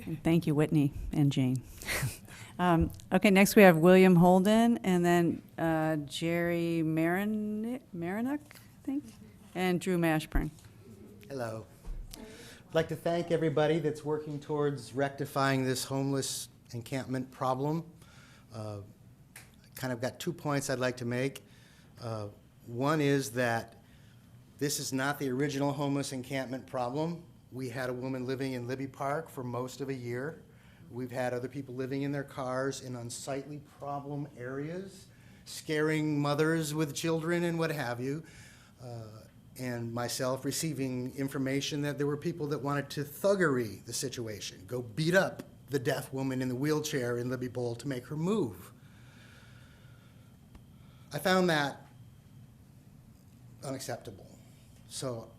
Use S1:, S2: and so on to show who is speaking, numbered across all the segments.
S1: And thank you, Whitney and Jane. Okay, next we have William Holden, and then Jerry Marinick, I think, and Drew Mashburn.
S2: Hello. I'd like to thank everybody that's working towards rectifying this homeless encampment problem. Kind of got 2 points I'd like to make. One is that this is not the original homeless encampment problem. We had a woman living in Libby Park for most of a year. We've had other people living in their cars in unsightly problem areas, scaring mothers with children and what have you, and myself receiving information that there were people that wanted to thuggery the situation, go beat up the deaf woman in the wheelchair in Libby Bowl to make her move. I found that unacceptable, so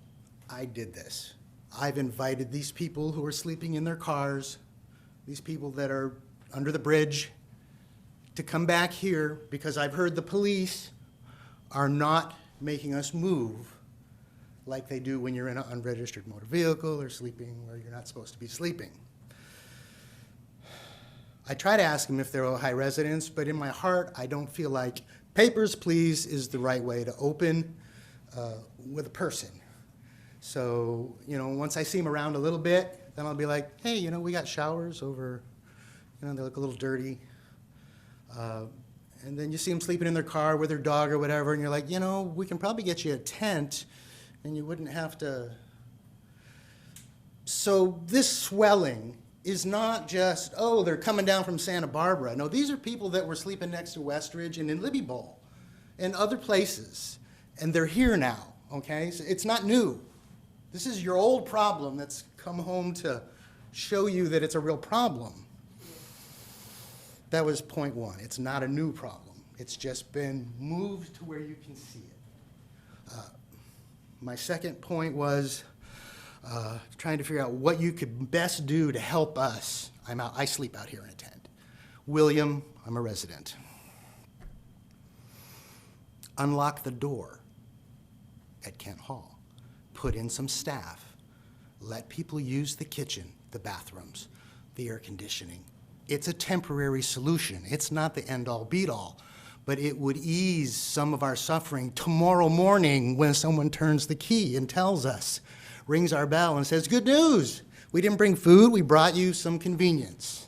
S2: I did this. I've invited these people who are sleeping in their cars, these people that are under the bridge, to come back here because I've heard the police are not making us move like they do when you're in an unregistered motor vehicle or sleeping where you're not supposed to be sleeping. I try to ask them if they're Ojai residents, but in my heart, I don't feel like papers, please, is the right way to open with a person. So, you know, once I see them around a little bit, then I'll be like, hey, you know, we got showers over, you know, they look a little dirty. And then you see them sleeping in their car with their dog or whatever, and you're like, you know, we can probably get you a tent, and you wouldn't have to. So this swelling is not just, oh, they're coming down from Santa Barbara. No, these are people that were sleeping next to Westridge and in Libby Bowl and other places, and they're here now, okay? So it's not new. This is your old problem that's come home to show you that it's a real problem. That was point one. It's not a new problem. It's just been moved to where you can see it. My second point was trying to figure out what you could best do to help us. I sleep out here in a tent. William, I'm a resident. Unlock the door at Kent Hall. Put in some staff. Let people use the kitchen, the bathrooms, the air conditioning. It's a temporary solution. It's not the end-all, be-all, but it would ease some of our suffering tomorrow morning when someone turns the key and tells us, rings our bell and says, good news, we didn't bring food, we brought you some convenience.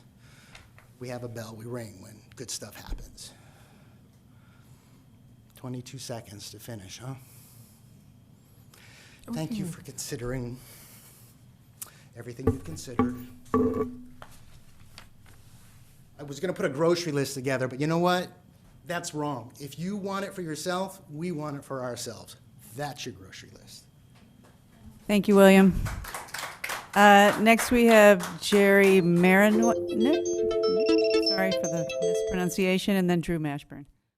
S2: We have a bell we ring when good stuff happens. 22 seconds to finish, huh? Thank you for considering everything you've considered. I was going to put a grocery list together, but you know what? That's wrong. If you want it for yourself, we want it for ourselves. That's your grocery list.
S1: Thank you, William. Next we have Jerry Marinick. Sorry for the mispronunciation, and then Drew Mashburn.